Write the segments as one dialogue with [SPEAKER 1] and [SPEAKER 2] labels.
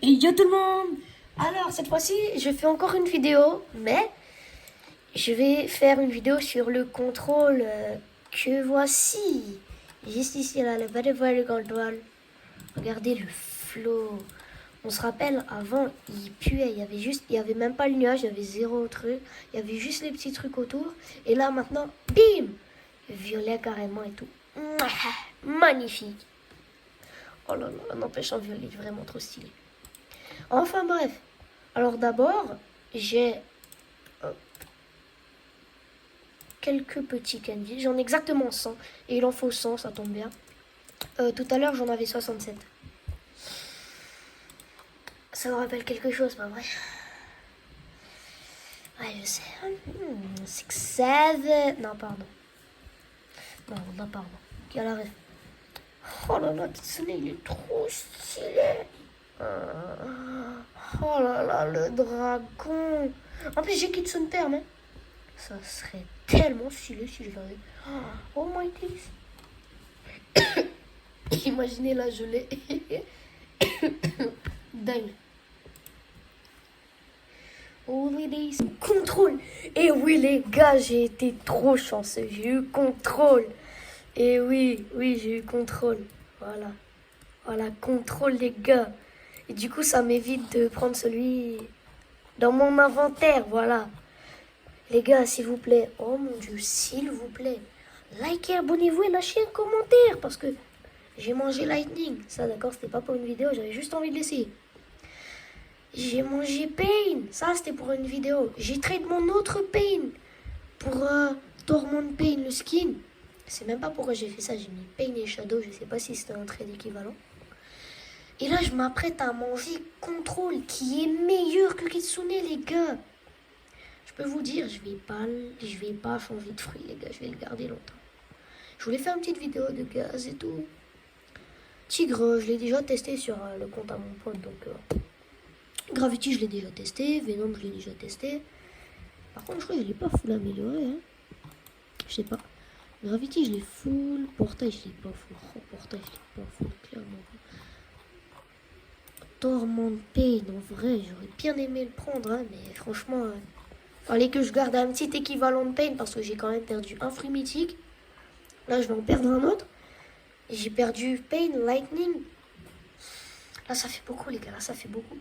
[SPEAKER 1] Et yo tout le monde! Alors, cette fois-ci, je fais encore une vidéo, mais je vais faire une vidéo sur le contrôle que voici. Juste ici, là, le bas de le contrôle. Regardez le flow. On se rappelle, avant, il puait. Il y avait même pas le nuage, il y avait zéro truc. Il y avait juste les petits trucs autour. Et là, maintenant, bim! Violet carrément et tout. Mouah, magnifique. Oh là là, n'empêche, en violet, vraiment trop stylé. Enfin bref. Alors d'abord, j'ai quelques petits candies. J'en ai exactement 100. Et il en faut 100, ça tombe bien. Tout à l'heure, j'en avais 67. Ça me rappelle quelque chose, pas vrai? Ouais, je sais. 6, 7... Non, pardon. Non, pardon. Qui a la ref? Oh là là, Kitsune, il est trop stylé. Oh là là, le dragon. En plus, j'ai Kitsune Terme. Hein. Ça serait tellement stylé si je l'avais. Oh my god. Imaginez là, je l'ai. Dingue. Oh les days. Contrôle. Et oui les gars, j'ai été trop chanceux. J'ai eu contrôle. Et oui, j'ai eu contrôle. Voilà, contrôle les gars. Et du coup, ça m'évite de prendre celui dans mon inventaire, voilà. Les gars, s'il vous plaît, oh mon Dieu, s'il vous plaît, likez, abonnez-vous et lâchez un commentaire parce que j'ai mangé Lightning. Ça, d'accord, c'était pas pour une vidéo, j'avais juste envie de l'essayer. J'ai mangé Pain. Ça, c'était pour une vidéo. J'ai trade mon autre Pain pour Torment Pain, le skin. Je sais même pas pourquoi j'ai fait ça. J'ai mis Pain et Shadow. Je sais pas si c'était un trade équivalent. Et là, je m'apprête à manger Control, qui est meilleur que Kitsune, les gars. Je peux vous dire, je vais pas changer de fruit, les gars. Je vais le garder longtemps. Je voulais faire une petite vidéo de gaz et tout. Tigre, je l'ai déjà testé sur le compte à mon pote, donc... Gravity, je l'ai déjà testé. Venom, je l'ai déjà testé. Par contre, je crois que je l'ai pas full amélioré. Hein. Je sais pas. Gravity, je l'ai full. Portail, je l'ai pas full. Oh, portail, je l'ai pas full, clairement. Torment Pain, en vrai, j'aurais bien aimé le prendre. Hein, mais franchement, fallait que je garde un petit équivalent de Pain parce que j'ai quand même perdu un fruit mythique. Là, je vais en perdre un autre. Et j'ai perdu Pain, Lightning. Là, ça fait beaucoup, les gars. Là, ça fait beaucoup.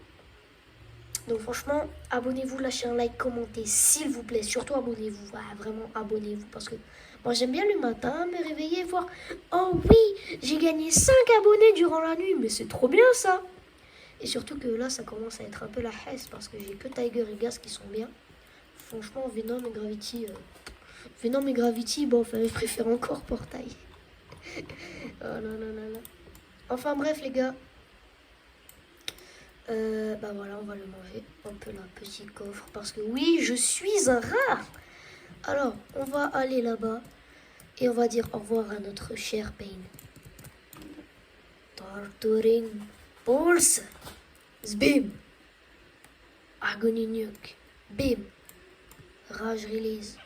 [SPEAKER 1] Donc franchement, abonnez-vous, lâchez un like, commentez, s'il vous plaît. Surtout abonnez-vous, vraiment abonnez-vous. Parce que moi j'aime bien le matin me réveiller et voir, oh oui, j'ai gagné 5 abonnés durant la nuit. Mais c'est trop bien ça. Et surtout que là, ça commence à être un peu la hesse parce que j'ai que Tiger et Gas qui sont bien. Franchement, Venom et Gravity... bon, enfin, je préfère encore Portail. Oh là là là là. Enfin bref les gars. Bah voilà, on va le manger. Un peu la petit coffre. Parce que oui, je suis un rat. Alors, on va aller là-bas. Et on va dire au revoir à notre cher Pain. Torturing Pulse. Bim. Agony Nuke. Bim. Rage Release.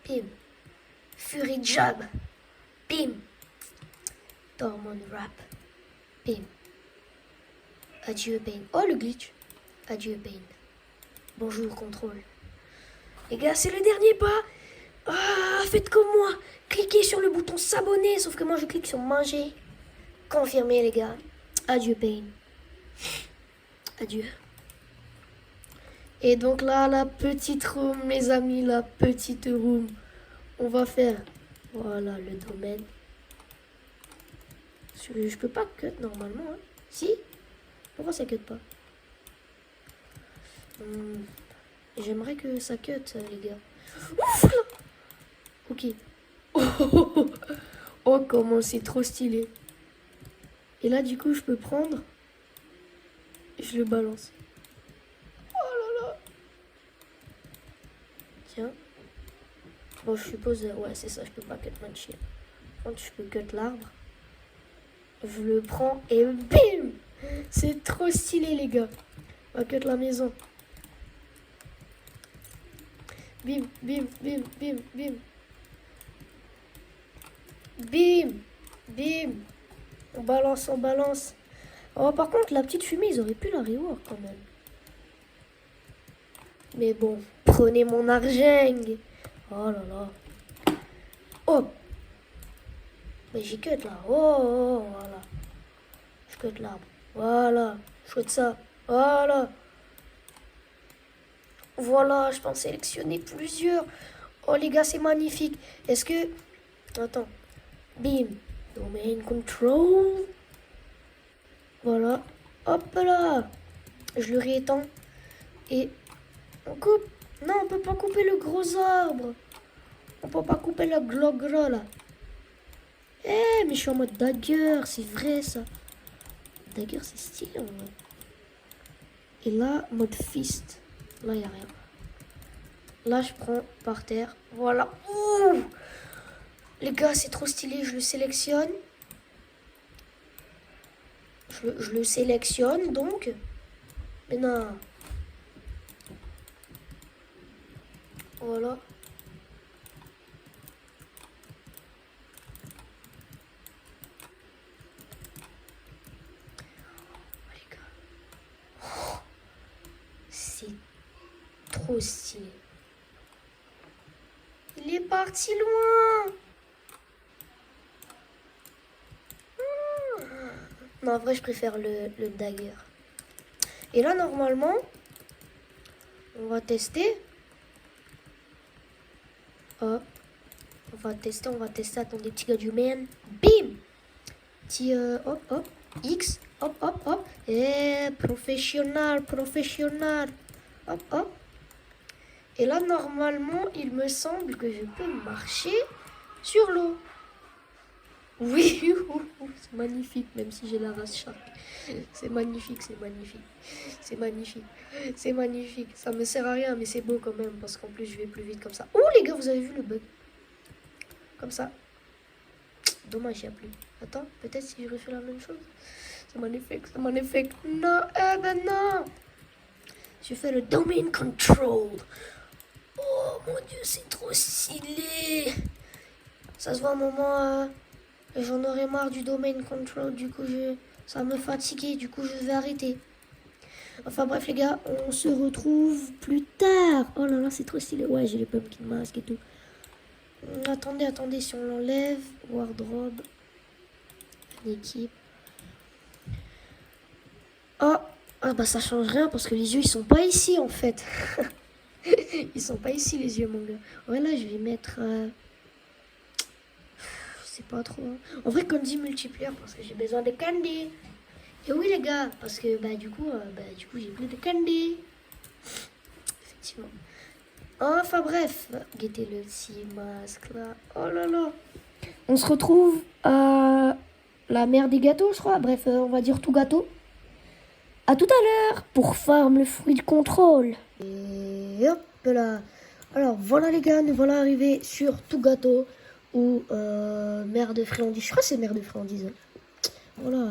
[SPEAKER 1] Bim. Fury Jab. Bim. Torment Wrap. Bim. Adieu Pain. Oh le glitch. Adieu Pain. Bonjour contrôle. Les gars, c'est le dernier pas. Ah, faites comme moi. Cliquez sur le bouton s'abonner. Sauf que moi, je clique sur manger. Confirmé, les gars. Adieu Pain. Adieu. Et donc là, la petite room, mes amis, la petite room. On va faire, voilà, le domaine. Je peux pas cut normalement. Hein. Si? Pourquoi ça cut pas? J'aimerais que ça cut, les gars. Ouf là. Ok. Oh, comment c'est trop stylé. Et là, du coup, je peux prendre. Et je le balance. Oh là là. Tiens. Bon, je suppose... ouais, c'est ça, je peux pas cut ma chien. Quand je peux cut l'arbre. Je le prends et bim. C'est trop stylé, les gars. On va cut la maison. Bim, bim, bim, bim, bim. Bim, bim. On balance, on balance. Oh, par contre, la petite fumée, ils auraient pu la rework quand même. Mais bon, prenez mon argent. Oh là là. Oh. Mais j'ai cut là. Oh, voilà. Je cut l'arbre. Voilà. Je cut ça. Voilà. Voilà, je peux en sélectionner plusieurs. Oh les gars, c'est magnifique. Est-ce que... Attends. Bim. Domain control. Voilà. Hop là. Je le réétends. Et on coupe. Non, on peut pas couper le gros arbre. On peut pas couper le gros là. Eh, mais je suis en mode dagger. C'est vrai ça. Dagger, c'est stylé en vrai. Et là, mode fist. Là, il n'y a rien. Là, je prends par terre. Voilà. Ouh, les gars, c'est trop stylé. Je le sélectionne. Je le sélectionne, donc. Mais non. Voilà. Oh, les gars. Oh, c'est trop stylé. Il est parti loin. Non, en vrai, je préfère le dagger. Et là, normalement, on va tester. Hop. On va tester. Attendez, petit gars du man. Bim. Petit, hop, hop. X. Hop, hop, hop. Et professionnel. Hop, hop. Et là, normalement, il me semble que je peux marcher sur l'eau. Oui, c'est magnifique, même si j'ai la race shark. C'est magnifique. Ça me sert à rien, mais c'est beau quand même, parce qu'en plus, je vais plus vite comme ça. Oh, les gars, vous avez vu le bug? Comme ça. Dommage, il n'y a plus. Attends, peut-être si je refais la même chose. C'est magnifique. Non, ben non. Je fais le domain control. Oh mon dieu, c'est trop stylé. Ça se voit un moment, j'en aurais marre du domain control. Du coup, ça me fatiguait. Du coup, je vais arrêter. Enfin bref, les gars, on se retrouve plus tard. Oh là là, c'est trop stylé. Ouais, j'ai les pumpkin masks et tout. Attendez, si on l'enlève, wardrobe, équipe. Ah bah ça change rien parce que les yeux ils sont pas ici en fait. Ils sont pas ici les yeux mon gars. Ouais là je vais mettre... Je sais pas trop. En vrai candy multiplier parce que j'ai besoin de candy. Et oui les gars, parce que du coup j'ai plus de candy. Effectivement. Enfin bref, guettez le petit masque là. Oh là là. On se retrouve à la mer des gâteaux je crois. Bref, on va dire tout gâteau. À tout à l'heure pour farm le fruit de contrôle. Et hop là. Alors voilà les gars, nous voilà arrivés sur tout gâteau ou mer de friandises. Je crois que c'est mer de friandises. Hein. Voilà.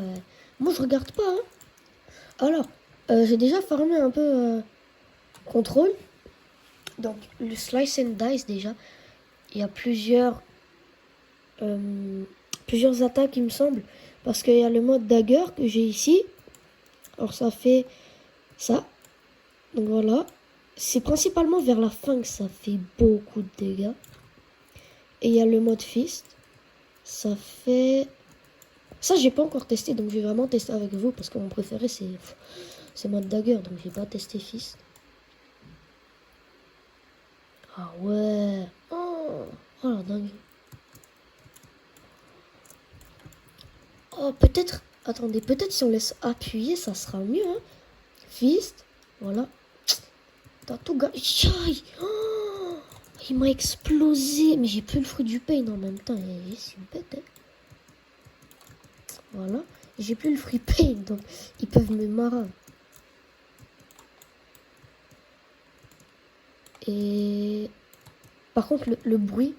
[SPEAKER 1] Moi je regarde pas. Hein. Alors, j'ai déjà farmé un peu contrôle. Donc le slice and dice déjà. Il y a plusieurs attaques il me semble. Parce qu'il y a le mode dagger que j'ai ici. Alors ça fait ça. Donc voilà. C'est principalement vers la fin que ça fait beaucoup de dégâts. Et il y a le mode fist. Ça fait... Ça j'ai pas encore testé. Donc je vais vraiment tester avec vous. Parce que mon préféré c'est mode dagger. Donc j'ai pas testé fist. Ah ouais. Oh la dingue. Oh peut-être... Attendez, peut-être si on laisse appuyer, ça sera mieux. Hein. Fist. Voilà. T'as tout gagné. Oh, il m'a explosé. Mais j'ai plus le fruit du pain en même temps. C'est bête. Hein. Voilà. J'ai plus le fruit pain. Donc, ils peuvent me marrer. Et... Par contre, le bruit,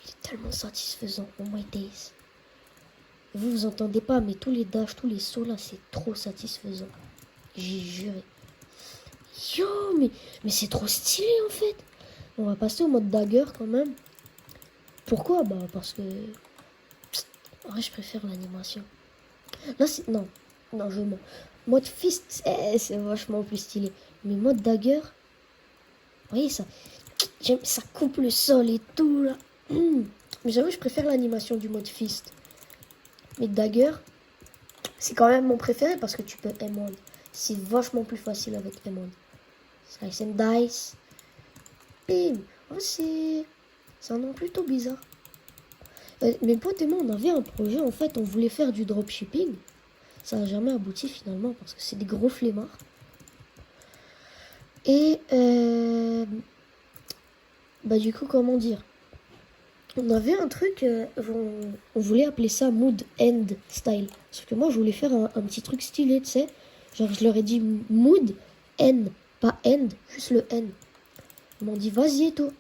[SPEAKER 1] il est tellement satisfaisant. Oh my days. Vous entendez pas, mais tous les dashs, tous les sauts là, c'est trop satisfaisant. J'ai juré. Yo, mais c'est trop stylé en fait. On va passer au mode dagger quand même. Pourquoi? Parce que... En vrai, je préfère l'animation. Là, c'est... Non.
[SPEAKER 2] Non, je mens. Mode fist, c'est vachement plus stylé. Mais mode dagger, vous voyez ça, ça coupe le sol et tout là. Mais j'avoue, je préfère l'animation du mode fist. Mais dagger, c'est quand même mon préféré parce que tu peux M1. C'est vachement plus facile avec M1. Slice and dice. Bim. Oh, c'est un nom plutôt bizarre. Mes potes et moi, on avait un projet. En fait, on voulait faire du dropshipping. Ça n'a jamais abouti finalement parce que c'est des gros flemmards. Et du coup, comment dire, on avait un truc, on voulait appeler ça Mood End Style. Sauf que moi, je voulais faire un petit truc stylé, tu sais. Genre, je leur ai dit Mood End, pas End, juste le N. Ils m'ont dit, vas-y et tout.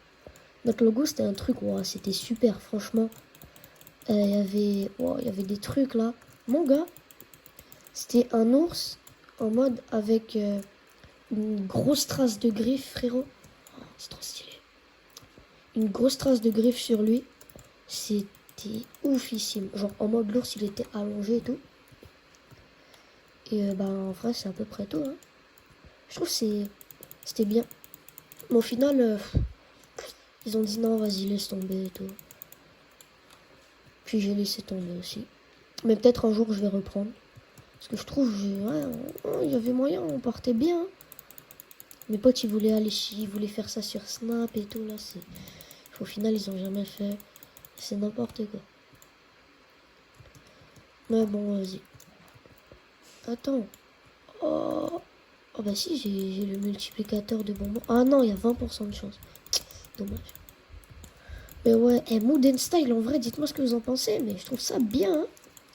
[SPEAKER 2] Notre logo, c'était un truc, wow, c'était super, franchement. Il y avait des trucs là. Mon gars, c'était un ours en mode avec une grosse trace de griffe, frérot. Oh, c'est trop stylé. Une grosse trace de griffe sur lui. C'était oufissime. Genre en mode l'ours, il était allongé et tout. Et en vrai, c'est à peu près tout. Hein. Je trouve que c'était bien. Mais au final, ils ont dit non, vas-y, laisse tomber et tout. Puis j'ai laissé tomber aussi. Mais peut-être un jour, je vais reprendre. Parce que je trouve, il y avait moyen, on partait bien. Mes potes, ils voulaient faire ça sur Snap et tout, là. Au final, ils ont jamais fait. C'est n'importe quoi. Mais bon, vas-y. Attends. Oh bah si, j'ai le multiplicateur de bonbons. Ah non, il y a 20% de chance. Dommage. Mais ouais, Mood and Style, en vrai, dites-moi ce que vous en pensez. Mais je trouve ça bien, hein.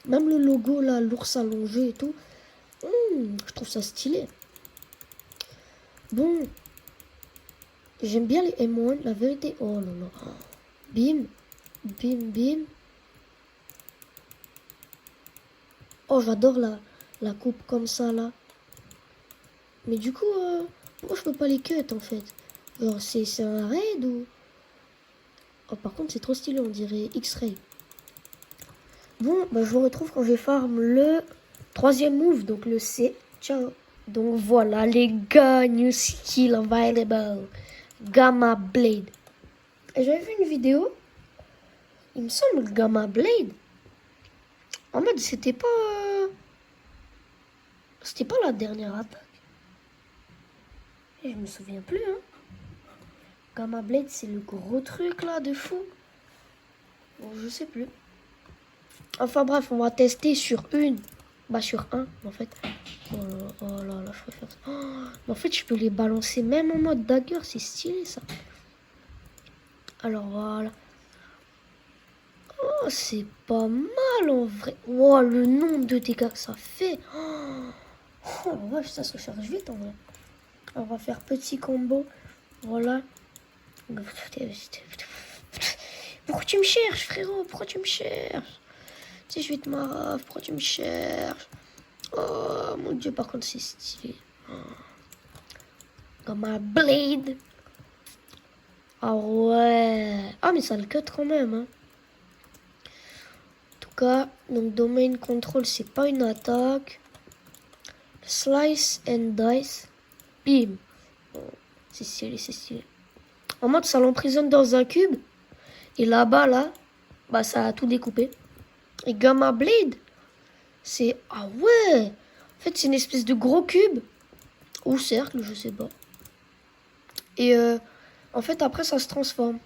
[SPEAKER 2] Même le logo, là, l'ours allongé et tout. Je trouve ça stylé. Bon. J'aime bien les M1, la vérité. Oh là là. Bim. Bim, bim. Oh, j'adore la coupe comme ça, là. Mais du coup, pourquoi je peux pas les cut, en fait? Genre, c'est un raid ou... Oh, par contre, c'est trop stylé, on dirait X-Ray. Bon, je vous retrouve quand je farm le 3e move, donc le C. Ciao. Donc voilà, les gars, new skill available. Gamma Blade. Et j'avais vu une vidéo. Il me semble que Gamma Blade. En mode, c'était pas la dernière attaque. Et je me souviens plus, hein. Gamma Blade, c'est le gros truc là de fou. Bon, je sais plus. Enfin bref, on va tester sur sur un en fait. Oh là là, je préfère ça. En fait, je peux les balancer même en mode dagger, c'est stylé ça. Alors voilà. Oh, c'est pas mal en vrai. Oh, le nombre de dégâts que ça fait. Oh la vache, ça se recharge vite en vrai. On va faire petit combo. Voilà. Pourquoi tu me cherches, frérot? Pourquoi tu me cherches? Tu sais, je vais te marrer. Pourquoi tu me cherches? Oh mon dieu, par contre, c'est stylé. Comme un blade. Ah ouais. Ah, mais ça le cut quand même. Hein. En tout cas, donc domain control, c'est pas une attaque. Slice and dice. Bim. Oh, c'est stylé, c'est stylé. En mode, ça l'emprisonne dans un cube. Et là-bas, là, ça a tout découpé. Et Gamma Blade, c'est... Ah ouais. En fait, c'est une espèce de gros cube. Ou cercle, je sais pas. Et en fait, après, ça se transforme.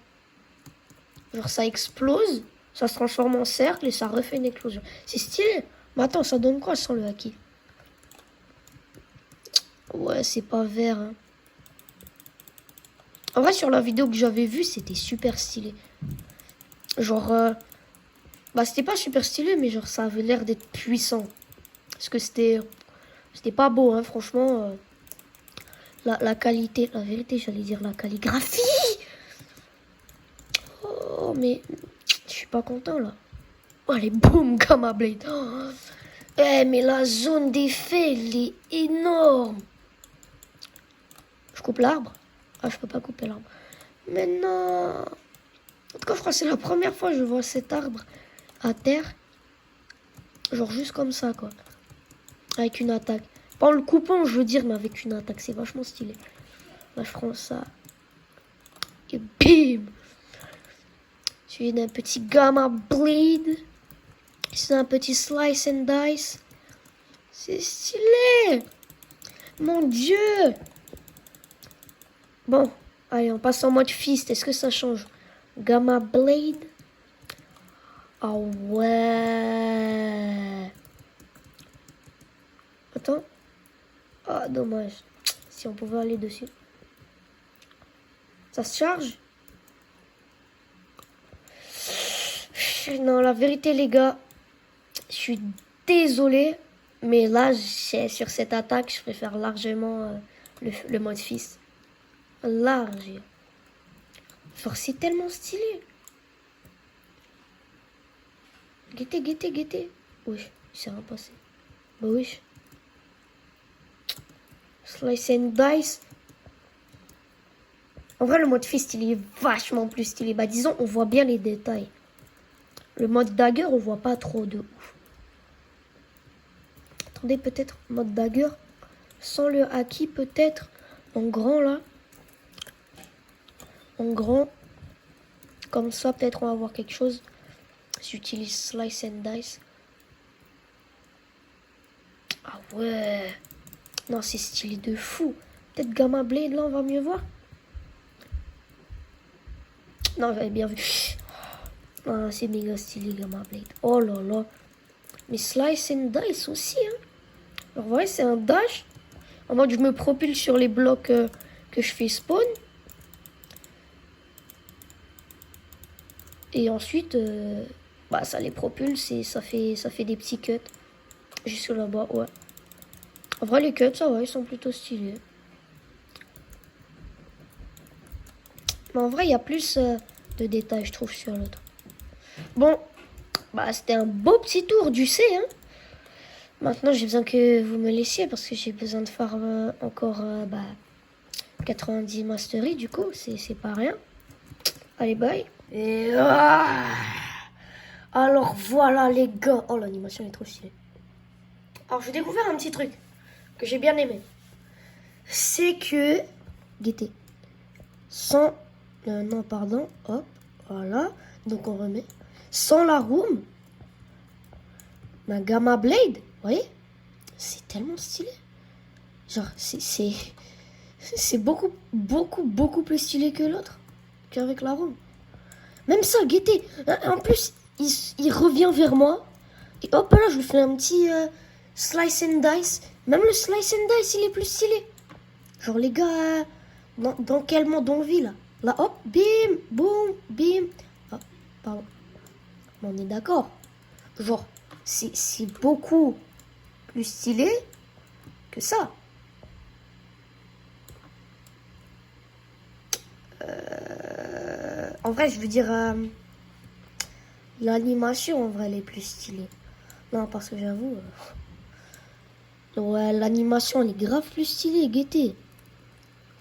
[SPEAKER 2] Genre, ça explose. Ça se transforme en cercle et ça refait une explosion. C'est stylé. Mais attends, ça donne quoi sans le haki? Ouais, c'est pas vert, hein. En vrai, sur la vidéo que j'avais vue, c'était super stylé. Genre, c'était pas super stylé, mais genre, ça avait l'air d'être puissant. Parce que c'était pas beau, hein, franchement. La qualité, la vérité, j'allais dire la calligraphie. Oh, mais je suis pas content, là. Oh, allez, boum, Gamma Blade. Oh. Mais la zone d'effet, elle est énorme. Je coupe l'arbre? Ah, je peux pas couper l'arbre. Mais non. En tout cas, je crois que c'est la première fois que je vois cet arbre à terre. Genre juste comme ça, quoi. Avec une attaque. Pas en le coupant, je veux dire, mais avec une attaque. C'est vachement stylé. Là, je prends ça. Et bim! Suivi d'un petit Gamma Blade. C'est un petit Slice and Dice. C'est stylé! Mon Dieu! Bon, allez, on passe en mode fist. Est-ce que ça change? Gamma Blade. Ah ouais! Attends. Ah, dommage. Si on pouvait aller dessus. Ça se charge? Non, la vérité, les gars, je suis désolé. Mais là, sur cette attaque, je préfère largement le mode fist. Large. Genre, c'est tellement stylé. Guettez, guettez, guettez. Wesh, il s'est rien passé. Bah wesh. Slice and dice. En vrai, le mode fist, il est vachement plus stylé. Bah disons, on voit bien les détails. Le mode dagger, on voit pas trop de ouf. Attendez, peut-être mode dagger. Sans le haki, peut-être. En grand, là. En grand. Comme ça, peut-être on va voir quelque chose. J'utilise slice and dice. Ah ouais. Non, c'est stylé de fou. Peut-être Gamma Blade, là, on va mieux voir. Non, j'avais bien vu. Ah, c'est méga stylé, Gamma Blade. Oh là là. Mais slice and dice aussi, hein. Alors, vous voyez, c'est un dash. En mode, je me propulse sur les blocs que je fais spawn. Et ensuite, bah, ça les propulse et ça fait des petits cuts. Jusque là-bas, ouais. En vrai, les cuts, ça va, ils sont plutôt stylés. Mais en vrai, il y a plus de détails, je trouve, sur l'autre. Bon, bah, c'était un beau petit tour du C, hein. Maintenant, j'ai besoin que vous me laissiez parce que j'ai besoin de faire encore 90 masteries, du coup, c'est pas rien. Allez, bye. Et alors voilà les gars. Oh, l'animation est trop stylée. Alors j'ai découvert un petit truc que j'ai bien aimé. C'est que... Guettez. Sans... non, pardon. Hop, voilà. Donc on remet. Sans la room. Ma Gamma Blade. Vous voyez? C'est tellement stylé. Genre, c'est beaucoup plus stylé que l'autre. Qu'avec la room. Même ça, guettez. En plus, il revient vers moi. Et hop là, je lui fais un petit slice and dice. Même le slice and dice, il est plus stylé. Genre, les gars, dans quel monde on vit là? Là, hop, bim, boum, bim. Ah, pardon. On est d'accord. Genre, c'est beaucoup plus stylé que ça. En vrai, je veux dire, l'animation, en vrai, elle est plus stylée. Non, parce que j'avoue, ouais, l'animation, elle est grave plus stylée, guettez.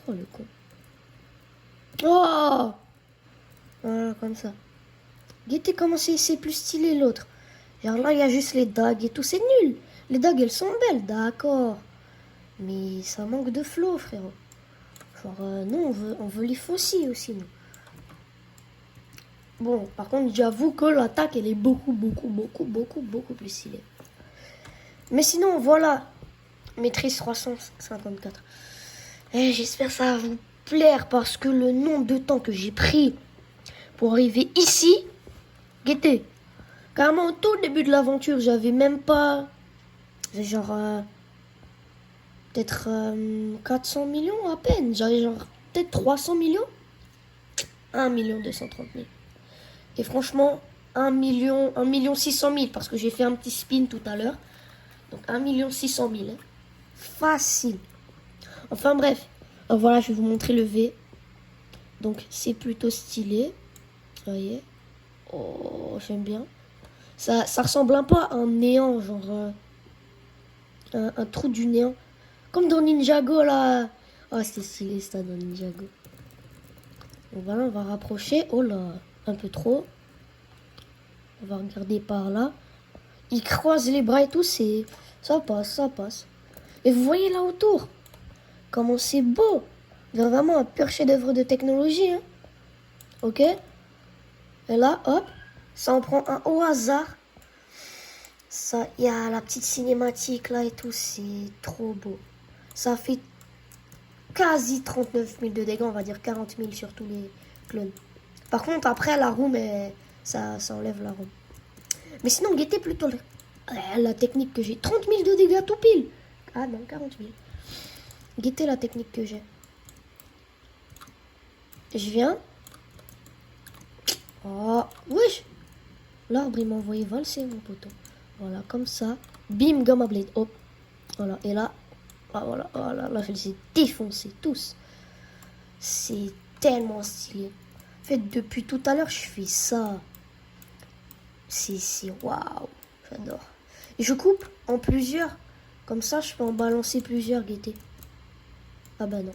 [SPEAKER 2] Oh, le con. Oh! Voilà, comme ça. Guettez comment c'est plus stylé, l'autre. Genre là, il y a juste les dagues et tout, c'est nul. Les dagues, elles sont belles, d'accord. Mais ça manque de flow, frérot. Genre, non, on veut les faucilles aussi, nous. Bon, par contre, j'avoue que l'attaque, elle est beaucoup plus stylée. Mais sinon, voilà. Maîtrise 354. Et j'espère que ça va vous plaire parce que le nombre de temps que j'ai pris pour arriver ici, guettez. Carrément, au tout début de l'aventure, j'avais même pas... genre... peut-être 400 millions à peine. J'avais genre peut-être 300 millions. 1 230 000. Et franchement, 1 600 000 parce que j'ai fait un petit spin tout à l'heure. Donc 1 600 000. Hein. Facile. Enfin bref. Alors voilà, je vais vous montrer le V. Donc c'est plutôt stylé. Vous voyez. Oh, j'aime bien. Ça ressemble un peu à un néant, genre un trou du néant. Comme dans Ninjago là. Oh, c'est stylé ça dans Ninjago. Donc voilà, on va rapprocher. Oh là, un peu trop. On va regarder par là. Il croise les bras et tout, c'est Ça passe, ça passe. Et vous voyez là autour, comment c'est beau. Vraiment un pur chef-d'œuvre de technologie. Hein. Ok? Et là, hop, ça en prend un au hasard. Ça, il y a la petite cinématique là et tout, c'est trop beau. Ça fait quasi 39 000 de dégâts, on va dire 40 000 sur tous les clones. Par contre, après, la room, ça enlève la room. Mais sinon, guettez plutôt la technique que j'ai. 30 000 de dégâts tout pile. Ah non, 40 000. Guettez la technique que j'ai. Je viens. Oh, wesh. L'arbre, il m'a envoyé valser, mon poteau. Voilà, comme ça. Bim, Gamma Blade. Hop. Voilà, et là. Ah, voilà, voilà, là, je les ai défoncés tous. C'est tellement stylé. En fait, depuis tout à l'heure, je fais ça. C'est waouh. J'adore. Et je coupe en plusieurs. Comme ça, je peux en balancer plusieurs, guettez. Ah bah non.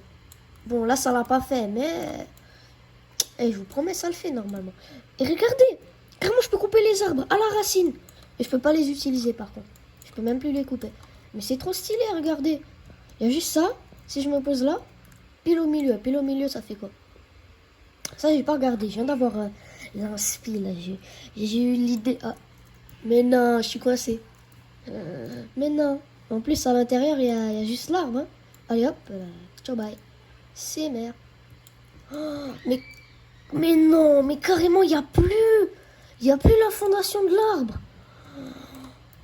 [SPEAKER 2] Bon, là, ça l'a pas fait, mais... Et je vous promets, ça le fait normalement. Et regardez, carrément, je peux couper les arbres à la racine. Et je peux pas les utiliser, par contre. Je peux même plus les couper. Mais c'est trop stylé, regardez. Il y a juste ça. Si je me pose là, pile au milieu. Pile au milieu, ça fait quoi? Ça, j'ai pas regardé. Je viens d'avoir l'inspi, là. J'ai eu l'idée. Ah. Mais non, je suis coincé. Mais non. En plus, à l'intérieur, il y a juste l'arbre. Hein. Allez, hop. Ciao, bye. C'est merde. Oh, mais non, mais carrément, il n'y a plus. Il n'y a plus la fondation de l'arbre.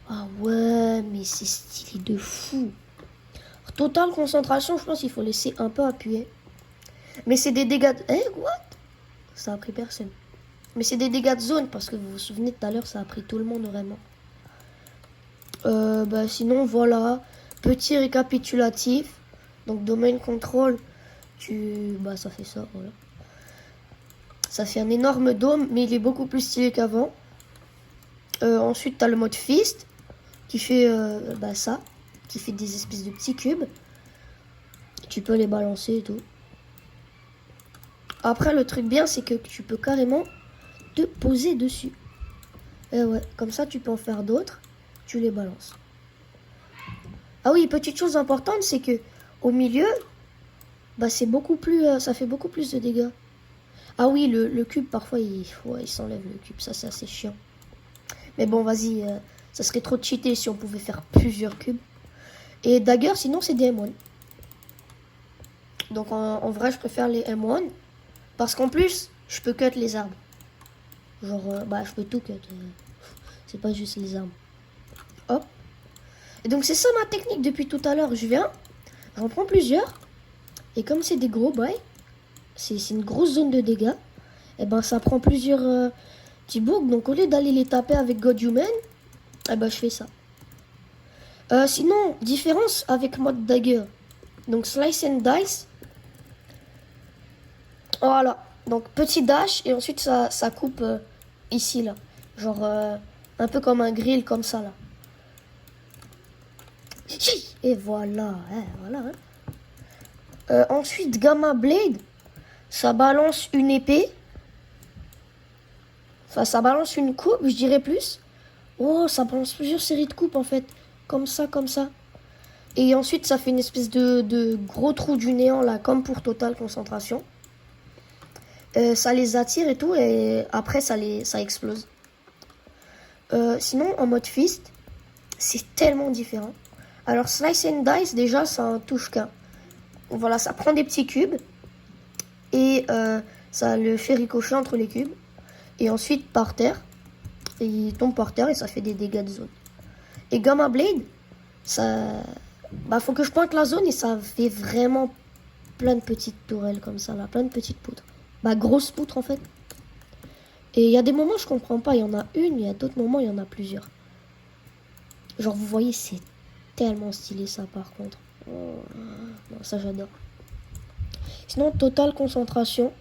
[SPEAKER 2] Ah ouais, mais c'est stylé de fou. Totale concentration, je pense qu'il faut laisser un peu appuyer. Mais c'est des dégâts de... Eh, what? Ça a pris personne. Mais c'est des dégâts de zone, parce que vous vous souvenez, tout à l'heure, ça a pris tout le monde, vraiment. Bah, sinon, voilà. Petit récapitulatif. Donc, domaine contrôle, bah, ça fait ça, voilà. Ça fait un énorme dôme, mais il est beaucoup plus stylé qu'avant. Ensuite, tu as le mode fist, qui fait bah, ça, qui fait des espèces de petits cubes. Tu peux les balancer et tout. Après, le truc bien, c'est que tu peux carrément te poser dessus. Et ouais, comme ça, tu peux en faire d'autres. Tu les balances. Ah oui, petite chose importante, c'est que au milieu, bah, c'est beaucoup plus, ça fait beaucoup plus de dégâts. Ah oui, le cube, parfois, il s'enlève le cube. Ça, c'est assez chiant. Mais bon, vas-y, ça serait trop cheaté si on pouvait faire plusieurs cubes. Et dagger, sinon, c'est des M1. Donc, en vrai, je préfère les M1. Parce qu'en plus, je peux cut les arbres. Genre, bah, je peux tout cut. C'est pas juste les arbres. Hop. Et donc, c'est ça ma technique depuis tout à l'heure. Je viens, j'en prends plusieurs. Et comme c'est des gros bails, c'est une grosse zone de dégâts. Et ben, ça prend plusieurs petits boucles. Donc, au lieu d'aller les taper avec God Human, eh ben, je fais ça. Sinon, différence avec mode dagger. Donc, slice and dice. Voilà. Donc, petit dash. Et ensuite, ça coupe ici, là. Genre, un peu comme un grill, comme ça, là. Et voilà. Voilà. Ensuite, Gamma Blade. Ça balance une épée. Enfin, ça balance une coupe, je dirais plus. Oh, ça balance plusieurs séries de coupes, en fait. Comme ça, comme ça. Et ensuite, ça fait une espèce de gros trou du néant, là, comme pour totale concentration. Ça les attire et tout, et après, ça explose. Sinon, en mode fist, c'est tellement différent. Alors, slice and dice, déjà, ça en touche qu'un. Voilà, ça prend des petits cubes. Et ça le fait ricocher entre les cubes. Et ensuite, par terre. Et il tombe par terre et ça fait des dégâts de zone. Et Gamma Blade, ça... Bah, faut que je pointe la zone et ça fait vraiment plein de petites tourelles comme ça, là. Plein de petites poutres. Bah, grosses poutres, en fait. Et il y a des moments, je comprends pas. Il y en a une, il y a d'autres moments, il y en a plusieurs. Genre, vous voyez, c'est tellement stylé, ça, par contre. Oh, non, ça, j'adore. Sinon, totale concentration,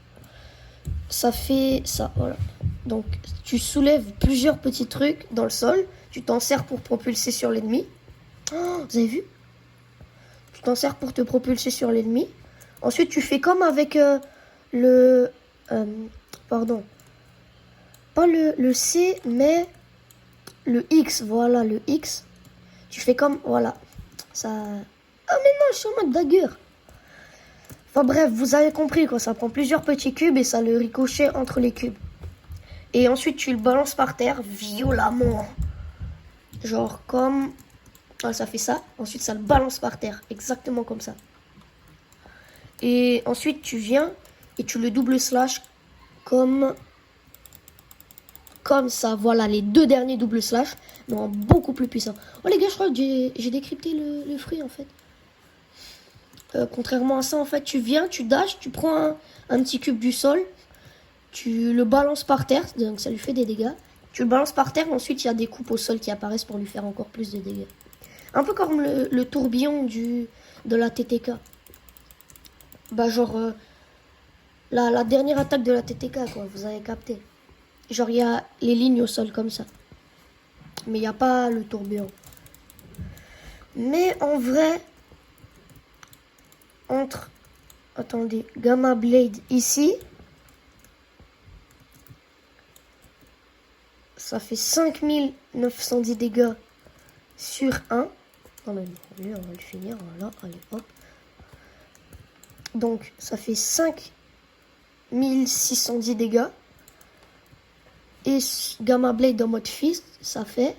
[SPEAKER 2] ça fait ça, voilà. Donc, tu soulèves plusieurs petits trucs dans le sol. Tu t'en sers pour propulser sur l'ennemi. Oh, vous avez vu? Tu t'en sers pour te propulser sur l'ennemi. Ensuite, tu fais comme avec pardon. Pas le C, mais le X. Voilà, le X. Tu fais comme, voilà. Ça... Ah mais non, je suis en mode dagger. Enfin bref, vous avez compris quoi. Ça prend plusieurs petits cubes et ça le ricochet entre les cubes. Et ensuite, tu le balances par terre violemment. Genre comme... Ah, ça fait ça. Ensuite, ça le balance par terre. Exactement comme ça. Et ensuite, tu viens et tu le double slash comme ça. Voilà, les 2 derniers double slash. Mais en beaucoup plus puissant. Oh les gars, je crois que j'ai décrypté le fruit en fait. Contrairement à ça, en fait, tu viens, tu dashes, tu prends un petit cube du sol. Tu le balances par terre, donc ça lui fait des dégâts. Tu le balances par terre, ensuite il y a des coupes au sol qui apparaissent pour lui faire encore plus de dégâts. Un peu comme le tourbillon de la TTK. Bah genre la dernière attaque de la TTK quoi, vous avez capté. Genre il y a les lignes au sol comme ça. Mais il n'y a pas le tourbillon. Mais en vrai, entre... Attendez, Gamma Blade ici... Ça fait 5910 dégâts sur 1. Non mais on va le finir, voilà, allez hop. Donc ça fait 5610 dégâts. Et Gamma Blade en mode fist, ça fait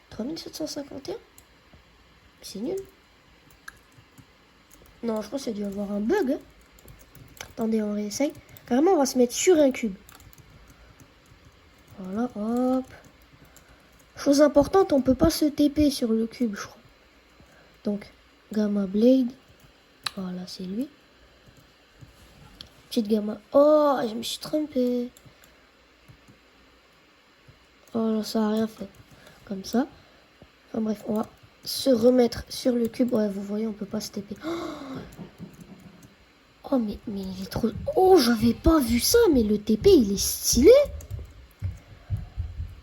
[SPEAKER 2] 3751. C'est nul. Non, je pense qu'il y a dû avoir un bug. Hein. Attendez, on réessaye. Carrément, on va se mettre sur un cube. Voilà, hop. Chose importante, on peut pas se TP sur le cube, je crois. Donc, Gamma Blade. Voilà, c'est lui. Petite Gamma. Oh, je me suis trompé. Oh là, ça a rien fait. Comme ça. Enfin bref, on va se remettre sur le cube. Ouais, vous voyez, on peut pas se TP. Oh, mais il est trop... Oh, j'avais pas vu ça, mais le TP, il est stylé.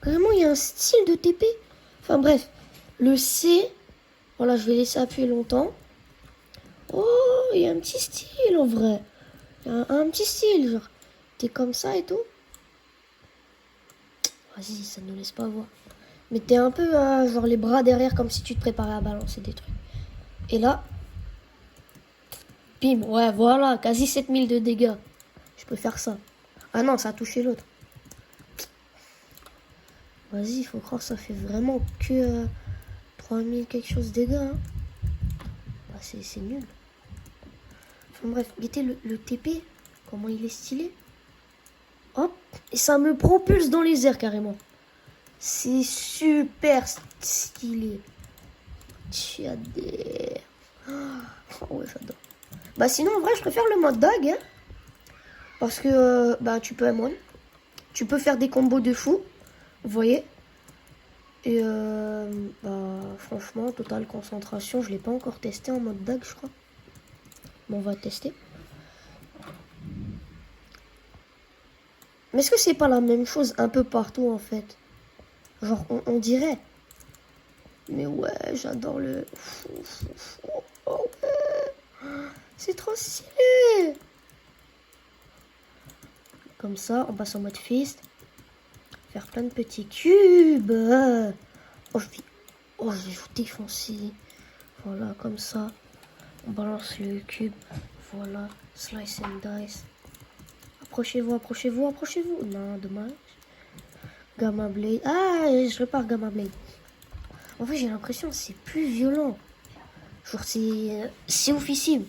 [SPEAKER 2] Vraiment, il y a un style de TP. Enfin bref, le C, voilà, je vais laisser appuyer longtemps. Oh, il y a un petit style en vrai. Il y a un petit style, genre, t'es comme ça et tout. Vas-y, ça ne nous laisse pas voir. Mais t'es un peu, genre, les bras derrière, comme si tu te préparais à balancer des trucs. Et là, bim, ouais, voilà, quasi 7000 de dégâts. Je peux faire ça. Ah non, ça a touché l'autre. Vas-y, il faut croire que ça fait vraiment que 3000 quelque chose de dégâts. Hein. Bah, c'est nul. Enfin bref, guettez le TP. Comment il est stylé. Hop. Et ça me propulse dans les airs carrément. C'est super stylé. Tchadé. Oh ouais, j'adore. Bah sinon, en vrai, je préfère le mode dag. Hein, parce que bah, tu peux M1. Tu peux faire des combos de fou. Vous voyez. Et bah franchement, totale concentration, je l'ai pas encore testé en mode dag, je crois. Bon, on va tester. Mais est-ce que c'est pas la même chose un peu partout en fait? Genre, on dirait. Mais ouais, j'adore le... Oh ouais. C'est trop stylé. Comme ça, on passe en mode fist. Faire plein de petits cubes. Oh, je vais vous défoncer. Voilà, comme ça. On balance le cube. Voilà. Slice and dice. Approchez-vous, approchez-vous, approchez-vous. Non, dommage. Gamma Blade. Ah, je repars Gamma Blade. En fait, j'ai l'impression que c'est plus violent. Genre, c'est officiel.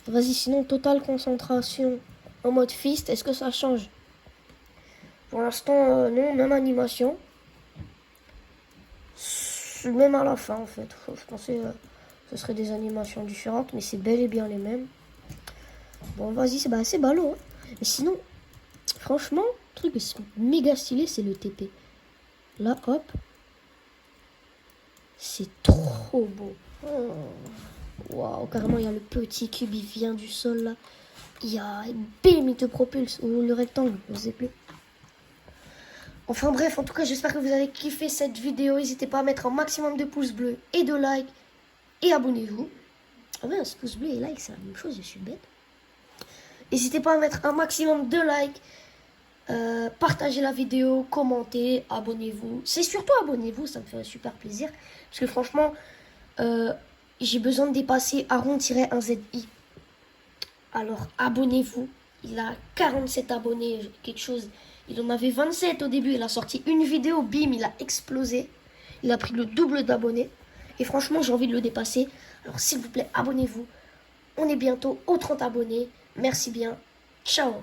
[SPEAKER 2] Vas-y, sinon, totale concentration en mode fist. Est-ce que ça change? Pour l'instant, non, même animation. Même à la fin, en fait. Je pensais que ce serait des animations différentes, mais c'est bel et bien les mêmes. Bon, vas-y, c'est ballot. Hein. Mais sinon, franchement, le truc méga stylé, c'est le TP. Là, hop. C'est trop beau. Waouh, carrément, il y a le petit cube, il vient du sol, là. Il y a... Bim, il te propulse. Ou le rectangle, je ne sais plus. Enfin bref, en tout cas, j'espère que vous avez kiffé cette vidéo. N'hésitez pas à mettre un maximum de pouces bleus et de likes. Et abonnez-vous. Ah ouais, ce pouce bleu et like, c'est la même chose, je suis bête. N'hésitez pas à mettre un maximum de likes
[SPEAKER 1] Partagez la vidéo, commentez, abonnez-vous. C'est surtout abonnez-vous, ça me fait super plaisir. Parce que franchement, j'ai besoin de dépasser Aaron-1ZI. Alors abonnez-vous. Il a 47 abonnés, quelque chose. Il en avait 27 au début. Il a sorti une vidéo, bim, il a explosé. Il a pris le double d'abonnés. Et franchement, j'ai envie de le dépasser. Alors s'il vous plaît, abonnez-vous. On est bientôt aux 30 abonnés. Merci bien. Ciao.